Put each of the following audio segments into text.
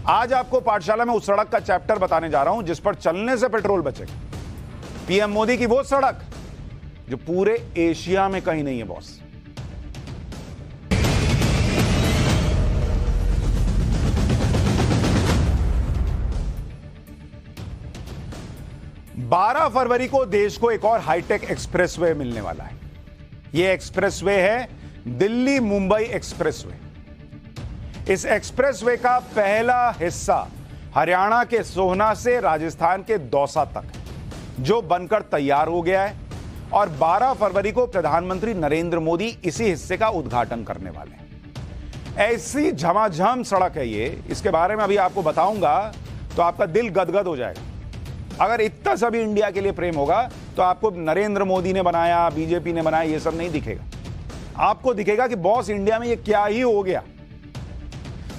आज आपको पाठशाला में उस सड़क का चैप्टर बताने जा रहा हूं जिस पर चलने से पेट्रोल बचेगा। पीएम मोदी की वो सड़क जो पूरे एशिया में कहीं नहीं है बॉस। बारह फरवरी को देश को एक और हाईटेक एक्सप्रेसवे मिलने वाला है। यह एक्सप्रेसवे है दिल्ली मुंबई एक्सप्रेसवे। इस एक्सप्रेसवे का पहला हिस्सा हरियाणा के सोहना से राजस्थान के दौसा तक है, जो बनकर तैयार हो गया है और 12 फरवरी को प्रधानमंत्री नरेंद्र मोदी इसी हिस्से का उद्घाटन करने वाले हैं। ऐसी झमाझम सड़क है ये, इसके बारे में अभी आपको बताऊंगा तो आपका दिल गदगद हो जाएगा। अगर इतना सभी इंडिया के लिए प्रेम होगा तो आपको नरेंद्र मोदी ने बनाया, बीजेपी ने बनाया, ये सब नहीं दिखेगा। आपको दिखेगा कि बॉस इंडिया में ये क्या ही हो गया।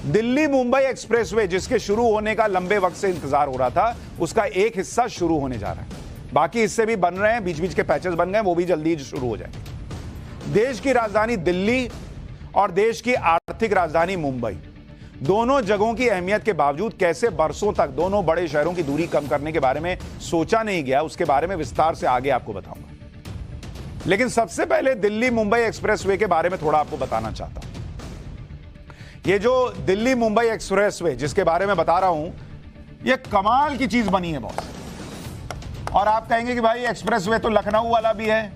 दिल्ली मुंबई एक्सप्रेसवे जिसके शुरू होने का लंबे वक्त से इंतजार हो रहा था, उसका एक हिस्सा शुरू होने जा रहा है। बाकी हिस्से भी बन रहे हैं, बीच बीच के पैचेस बन गए, वो भी जल्दी शुरू हो जाएंगे। देश की राजधानी दिल्ली और देश की आर्थिक राजधानी मुंबई, दोनों जगहों की अहमियत के बावजूद कैसे बरसों तक दोनों बड़े शहरों की दूरी कम करने के बारे में सोचा नहीं गया, उसके बारे में विस्तार से आगे आपको बताऊंगा। लेकिन सबसे पहले दिल्ली मुंबई एक्सप्रेसवे के बारे में थोड़ा आपको बताना चाहता हूं। ये जो दिल्ली मुंबई एक्सप्रेसवे जिसके बारे में बता रहा हूं, ये कमाल की चीज बनी है बॉस। और आप कहेंगे कि भाई एक्सप्रेसवे तो लखनऊ वाला भी है।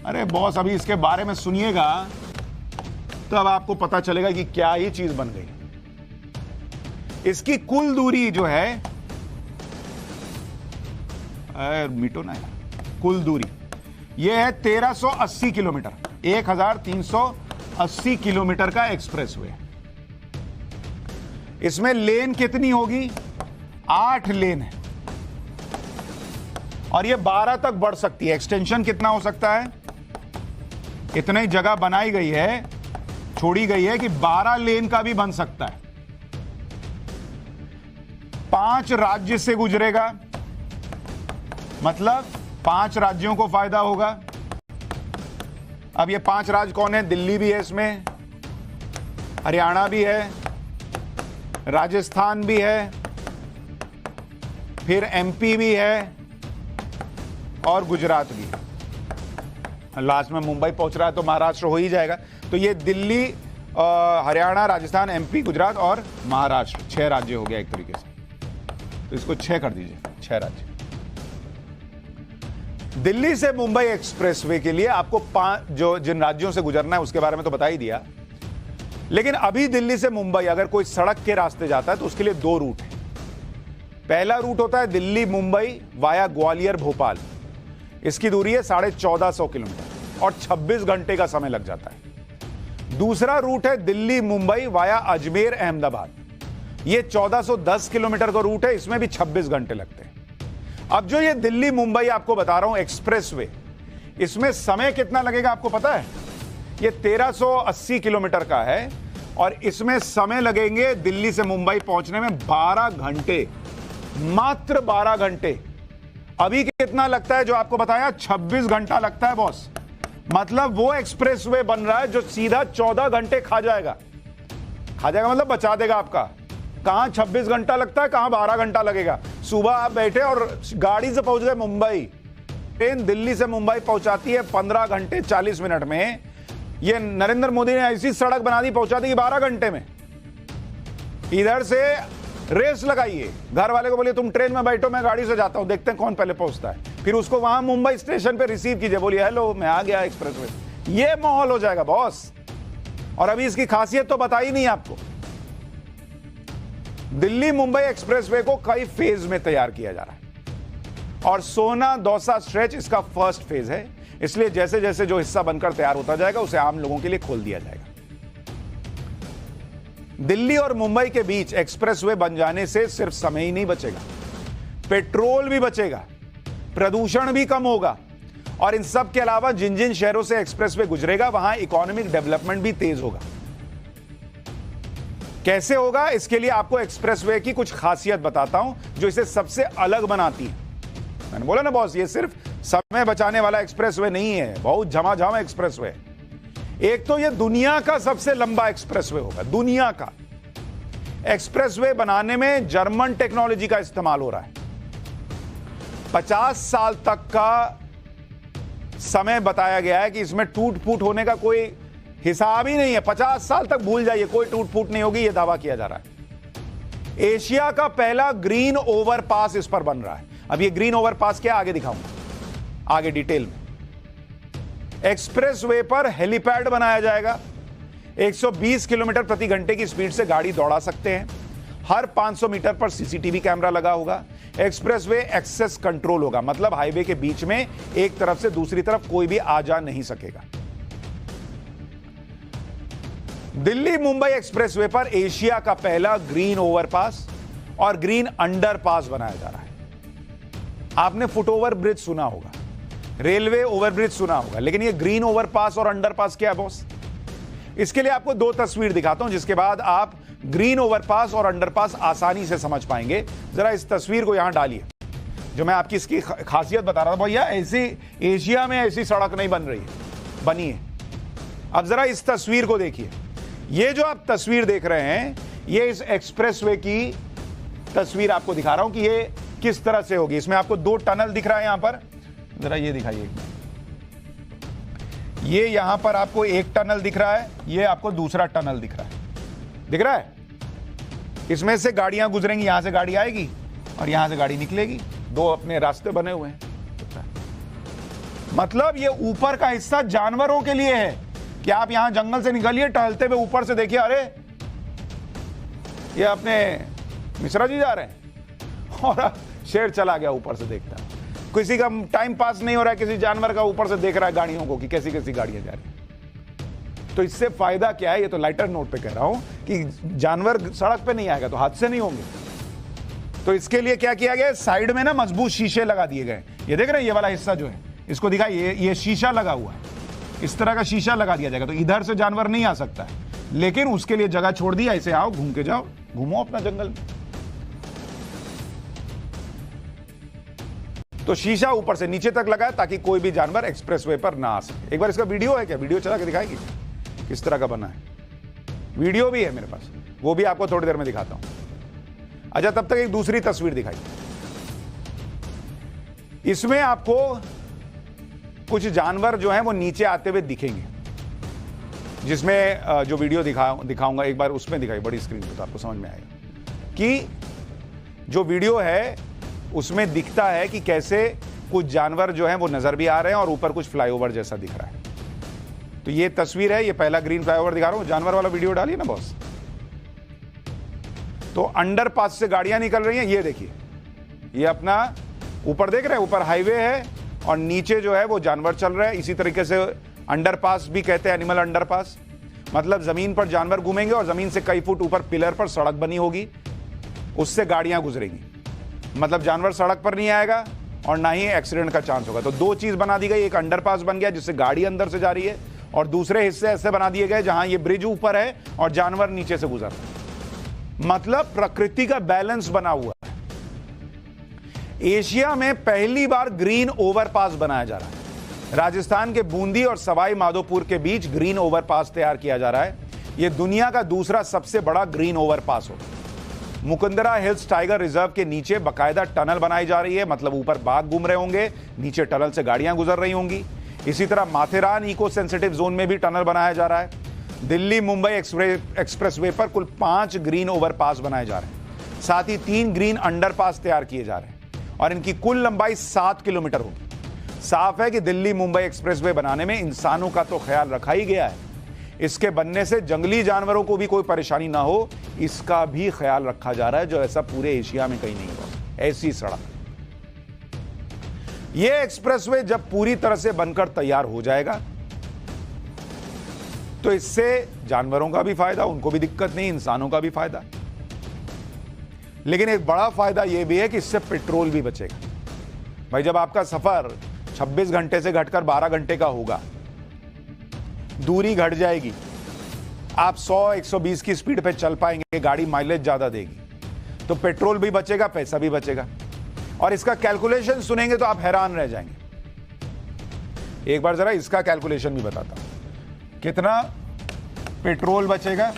अरे बॉस, अभी इसके बारे में सुनिएगा तो अब आपको पता चलेगा कि क्या ही चीज बन गई। इसकी कुल दूरी जो है, मिटो ना यार, कुल दूरी ये है 1380 किलोमीटर, 1380 किलोमीटर का एक्सप्रेसवे। इसमें लेन कितनी होगी? 8 लेन है और ये 12 तक बढ़ सकती है। एक्सटेंशन कितना हो सकता है? इतनी जगह बनाई गई है, छोड़ी गई है कि 12 लेन का भी बन सकता है। 5 राज्य से गुजरेगा, मतलब 5 राज्यों को फायदा होगा। अब ये 5 राज्य कौन है? दिल्ली भी है इसमें, हरियाणा भी है, राजस्थान भी है, फिर एमपी भी है और गुजरात भी है। लास्ट में मुंबई पहुंच रहा है तो महाराष्ट्र हो ही जाएगा। तो ये दिल्ली, हरियाणा, राजस्थान, एमपी, गुजरात और महाराष्ट्र, 6 राज्य हो गया एक तरीके से। तो इसको 6 कर दीजिए, 6 राज्य। दिल्ली से मुंबई एक्सप्रेसवे के लिए आपको जिन राज्यों से गुजरना है उसके बारे में तो बता ही दिया। लेकिन अभी दिल्ली से मुंबई अगर कोई सड़क के रास्ते जाता है तो उसके लिए 2 रूट है। पहला रूट होता है दिल्ली मुंबई वाया ग्वालियर भोपाल। इसकी दूरी है 1450 किलोमीटर और 26 घंटे का समय लग जाता है। दूसरा रूट है दिल्ली मुंबई वाया अजमेर अहमदाबाद। यह 1410 किलोमीटर का रूट है, इसमें भी 26 घंटे लगते हैं। अब जो ये दिल्ली मुंबई आपको बता रहा हूं एक्सप्रेसवे, इसमें समय कितना लगेगा आपको पता है? ये 1380 किलोमीटर का है और इसमें समय लगेंगे दिल्ली से मुंबई पहुंचने में 12 घंटे, मात्र 12 घंटे। अभी कितना लगता है जो आपको बताया? 26 घंटा लगता है बॉस। मतलब वो एक्सप्रेसवे बन रहा है जो सीधा 14 घंटे खा जाएगा मतलब बचा देगा आपका। कहां 26 घंटा लगता है, कहां 12 घंटा लगेगा। सुबह आप बैठे और गाड़ी से पहुंच गए मुंबई। ट्रेन दिल्ली से मुंबई पहुंचाती है 15 घंटे 40 मिनट में। ये नरेंद्र मोदी ने ऐसी सड़क बना दी, पहुंचा दी 12 घंटे में। इधर से रेस लगाइए, घर वाले को बोलिए तुम ट्रेन में बैठो, मैं गाड़ी से जाता हूं, देखते हैं कौन पहले पहुंचता है। फिर उसको वहां मुंबई स्टेशन पे रिसीव कीजिए, बोलिए हेलो मैं आ गया एक्सप्रेसवे। ये माहौल हो जाएगा बॉस। और अभी इसकी खासियत तो बताई नहीं आपको। दिल्ली मुंबई एक्सप्रेसवे को कई फेज में तैयार किया जा रहा है और सोहना दौसा स्ट्रेच इसका फर्स्ट फेज है। इसलिए जैसे जैसे जो हिस्सा बनकर तैयार होता जाएगा उसे आम लोगों के लिए खोल दिया जाएगा। दिल्ली और मुंबई के बीच एक्सप्रेसवे बन जाने से सिर्फ समय ही नहीं बचेगा, पेट्रोल भी बचेगा, प्रदूषण भी कम होगा और इन सब के अलावा जिन जिन शहरों से एक्सप्रेसवे गुजरेगा वहां इकोनॉमिक डेवलपमेंट भी तेज होगा। कैसे होगा, इसके लिए आपको एक्सप्रेसवे की कुछ खासियत बताता हूं जो इसे सबसे अलग बनाती है। मैंने बोला ना बॉस, ये सिर्फ समय बचाने वाला एक्सप्रेसवे नहीं है, बहुत झमाझम एक्सप्रेसवे। एक तो ये दुनिया का सबसे लंबा एक्सप्रेसवे होगा, दुनिया का। एक्सप्रेसवे बनाने में जर्मन टेक्नोलॉजी का इस्तेमाल हो रहा है। 50 साल तक का समय बताया गया है कि इसमें टूट फूट होने का कोई हिसाब ही नहीं है। 50 साल तक भूल जाइए, कोई टूट फूट नहीं होगी, यह दावा किया जा रहा है। एशिया का पहला ग्रीन ओवरपास इस पर बन रहा है। अब ये ग्रीन ओवरपास क्या, आगे दिखाऊंगा, आगे डिटेल में। एक्सप्रेसवे पर हेलीपैड बनाया जाएगा। 120 किलोमीटर प्रति घंटे की स्पीड से गाड़ी दौड़ा सकते हैं। हर 500 मीटर पर सीसीटीवी कैमरा लगा होगा। एक्सप्रेसवे एक्सेस कंट्रोल होगा, मतलब हाईवे के बीच में एक तरफ से दूसरी तरफ कोई भी आ जा नहीं सकेगा। दिल्ली मुंबई एक्सप्रेसवे पर एशिया का पहला ग्रीन ओवरपास और ग्रीन अंडरपास बनाया जा रहा है। आपने फुटओवर ब्रिज सुना होगा, रेलवे ओवरब्रिज सुना होगा, लेकिन ये ग्रीन ओवरपास और अंडरपास क्या है बॉस? इसके लिए आपको दो तस्वीर दिखाता हूं, जिसके बाद आप ग्रीन ओवरपास और अंडरपास आसानी से समझ पाएंगे। जरा इस तस्वीर को यहां डालिए, जो मैं आपकी इसकी खासियत बता रहा था। भैया ऐसी एशिया में ऐसी सड़क नहीं बन रही है, बनी है। अब जरा इस तस्वीर को देखिए। ये जो आप तस्वीर देख रहे हैं, ये इस एक्सप्रेसवे की तस्वीर आपको दिखा रहा हूं कि ये किस तरह से होगी। इसमें आपको दो टनल दिख रहा है यहां पर, जरा ये दिखाइए। ये यहां पर आपको एक टनल दिख रहा है, ये आपको दूसरा टनल दिख रहा है, दिख रहा है? इसमें से गाड़ियां गुजरेंगी, यहां से गाड़ी आएगी और यहां से गाड़ी निकलेगी। दो अपने रास्ते बने हुए हैं। मतलब ये ऊपर का हिस्सा जानवरों के लिए है कि आप यहां जंगल से निकलिए, टहलते हुए ऊपर से देखिए, अरे ये अपने मिश्रा जी जा रहे हैं और शेर चला गया ऊपर से देखता। किसी का टाइम पास नहीं हो रहा है, किसी जानवर का ऊपर से देख रहा है गाड़ियों को कि कैसी कैसी गाड़ियां जा रही हैं। तो इससे फायदा क्या है? ये तो लाइटर नोट पे कह रहा हूं कि जानवर सड़क पे नहीं आएगा तो हादसे नहीं होंगे। तो इसके लिए क्या किया गया? साइड में ना मजबूत शीशे लगा दिए गए। ये देख रहे हैं, ये वाला हिस्सा जो है, इसको दिखाइए, ये शीशा लगा हुआ है। इस तरह का शीशा लगा दिया जाएगा तो इधर से जानवर नहीं आ सकता है, लेकिन उसके लिए जगह छोड़ दी। ऐसे आओ, घूम के जाओ, घूमो अपना जंगल में। तो शीशा ऊपर से नीचे तक लगा है ताकि कोई भी जानवर एक्सप्रेसवे पर ना आ सके। एक बार इसका वीडियो है क्या? वीडियो चला के दिखाएगी किस तरह का बना है? वीडियो भी है मेरे पास, वो भी आपको थोड़ी देर में दिखाता हूं। अच्छा, तब तक एक दूसरी तस्वीर दिखाई। इसमें आपको कुछ जानवर जो हैं वो नीचे आते हुए दिखेंगे, जिसमें जो वीडियो दिखाऊंगा एक बार उसमें दिखाई, बड़ी स्क्रीन पे, तो आपको समझ में आएगा कि जो वीडियो है उसमें दिखता है कि कैसे कुछ जानवर जो हैं वो नजर भी आ रहे हैं और ऊपर कुछ फ्लाईओवर जैसा दिख रहा है। तो ये तस्वीर है, ये पहला ग्रीन फ्लाईओवर दिखा रहा हूं। जानवर वाला वीडियो डालिए ना बॉस। तो अंडरपास से गाड़ियां निकल रही हैं, ये देखिए, ये अपना ऊपर देख रहे हैं, ऊपर हाईवे है और नीचे जो है वो जानवर चल रहे हैं। इसी तरीके से अंडरपास भी कहते हैं, एनिमल अंडरपास, मतलब जमीन पर जानवर घूमेंगे और जमीन से कई फुट ऊपर पिलर पर सड़क बनी होगी, उससे गाड़ियां गुजरेंगी। मतलब जानवर सड़क पर नहीं आएगा और ना ही एक्सीडेंट का चांस होगा। तो दो चीज बना दी गई, एक अंडरपास बन गया जिससे गाड़ी अंदर से जा रही है, और दूसरे हिस्से ऐसे बना दिए गए जहां ये ब्रिज ऊपर है और जानवर नीचे से गुजर रहे हैं। मतलब प्रकृति का बैलेंस बना हुआ है। एशिया में पहली बार ग्रीन ओवरपास बनाया जा रहा है। राजस्थान के बूंदी और सवाई माधोपुर के बीच ग्रीन ओवरपास तैयार किया जा रहा है। यह दुनिया का दूसरा सबसे बड़ा ग्रीन ओवरपास होगा। मुकुंदरा हिल्स टाइगर रिजर्व के नीचे बकायदा टनल बनाई जा रही है, मतलब ऊपर बाघ घूम रहे होंगे, नीचे टनल से गाड़ियां गुजर रही होंगी। इसी तरह माथेरान इको सेंसिटिव जोन में भी टनल बनाया जा रहा है। दिल्ली मुंबई एक्सप्रेसवे पर कुल 5 ग्रीन ओवरपास बनाए जा रहे हैं। साथ ही 3 ग्रीन अंडरपास तैयार किए जा रहे हैं और इनकी कुल लंबाई 7 किलोमीटर होगी। साफ है कि दिल्ली मुंबई एक्सप्रेसवे बनाने में इंसानों का तो ख्याल रखा ही गया है, इसके बनने से जंगली जानवरों को भी कोई परेशानी ना हो, इसका भी ख्याल रखा जा रहा है, जो ऐसा पूरे एशिया में कहीं नहीं हुआ। ऐसी सड़क। यह एक्सप्रेसवे जब पूरी तरह से बनकर तैयार हो जाएगा तो इससे जानवरों का भी फायदा, उनको भी दिक्कत नहीं, इंसानों का भी फायदा। लेकिन एक बड़ा फायदा यह भी है कि इससे पेट्रोल भी बचेगा। भाई, जब आपका सफर 26 घंटे से घटकर 12 घंटे का होगा, दूरी घट जाएगी, आप 100-120 की स्पीड पे चल पाएंगे, गाड़ी माइलेज ज्यादा देगी, तो पेट्रोल भी बचेगा, पैसा भी बचेगा। और इसका कैलकुलेशन सुनेंगे तो आप हैरान रह जाएंगे। एक बार जरा इसका कैलकुलेशन भी बताता हूं, कितना पेट्रोल बचेगा।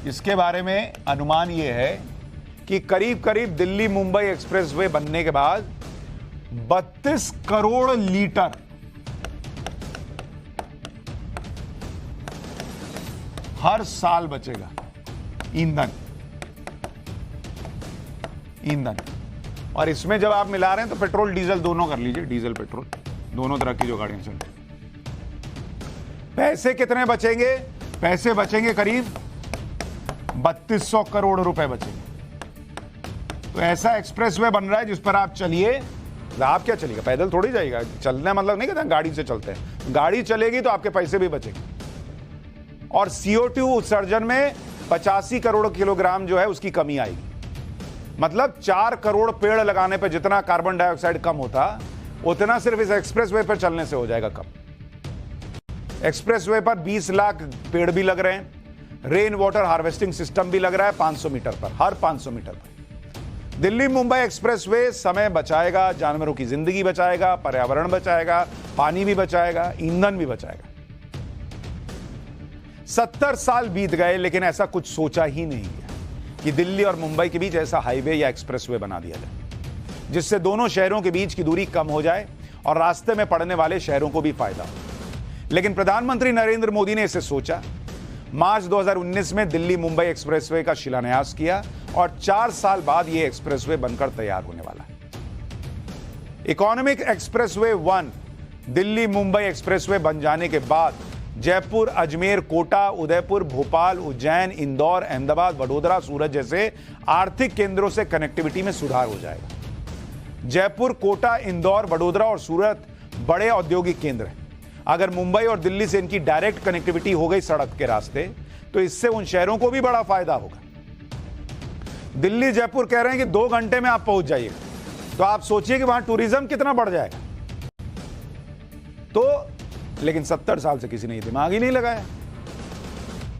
इसके बारे में अनुमान यह है कि करीब करीब दिल्ली मुंबई एक्सप्रेसवे बनने के बाद 32 करोड़ लीटर हर साल बचेगा ईंधन। और इसमें जब आप मिला रहे हैं तो पेट्रोल डीजल दोनों कर लीजिए, डीजल पेट्रोल दोनों तरह की जो गाड़ियां चलती हैं। पैसे कितने बचेंगे? पैसे बचेंगे करीब 3200 करोड़ रुपए बचेंगे। तो ऐसा एक्सप्रेसवे बन रहा है जिस पर आप चलिए, आप क्या चलिएगा, पैदल थोड़ी जाइएगा, चलना मतलब नहीं कहते गाड़ी से चलते हैं, गाड़ी चलेगी तो आपके पैसे भी बचेंगे। और CO2 उत्सर्जन में 85 करोड़ किलोग्राम जो है उसकी कमी आएगी। मतलब 4 करोड़ पेड़ लगाने पर जितना कार्बन डाइऑक्साइड कम होता, उतना सिर्फ इस एक्सप्रेसवे पर चलने से हो जाएगा कम। एक्सप्रेसवे पर 20 लाख पेड़ भी लग रहे हैं, रेन वाटर हार्वेस्टिंग सिस्टम भी लग रहा है 500 मीटर पर, हर 500 मीटर पर। दिल्ली मुंबई एक्सप्रेसवे समय बचाएगा, जानवरों की जिंदगी बचाएगा, पर्यावरण बचाएगा, पानी भी बचाएगा, ईंधन भी बचाएगा। 70 साल बीत गए लेकिन ऐसा कुछ सोचा ही नहीं गया कि दिल्ली और मुंबई के बीच ऐसा हाईवे या एक्सप्रेसवे बना दिया जाए जिससे दोनों शहरों के बीच की दूरी कम हो जाए और रास्ते में पड़ने वाले शहरों को भी फायदा हो। लेकिन प्रधानमंत्री नरेंद्र मोदी ने इसे सोचा। मार्च 2019 में दिल्ली मुंबई एक्सप्रेसवे का शिलान्यास किया और 4 साल बाद यह एक्सप्रेसवे बनकर तैयार होने वाला है। Economic expressway 1 Delhi Mumbai expressway बन जाने के बाद जयपुर, अजमेर, कोटा, उदयपुर, भोपाल, उज्जैन, इंदौर, अहमदाबाद, वडोदरा, सूरत जैसे आर्थिक केंद्रों से कनेक्टिविटी में सुधार हो जाएगा। जयपुर, कोटा, इंदौर, वडोदरा और सूरत बड़े औद्योगिक केंद्र हैं। अगर मुंबई और दिल्ली से इनकी डायरेक्ट कनेक्टिविटी हो गई सड़क के रास्ते, तो इससे उन शहरों को भी बड़ा फायदा होगा। दिल्ली जयपुर कह रहे हैं कि 2 घंटे में आप पहुंच जाइएगा, तो आप सोचिए कि वहां टूरिज्म कितना बढ़ जाएगा। तो लेकिन 70 साल से किसी ने दिमाग ही नहीं लगाया।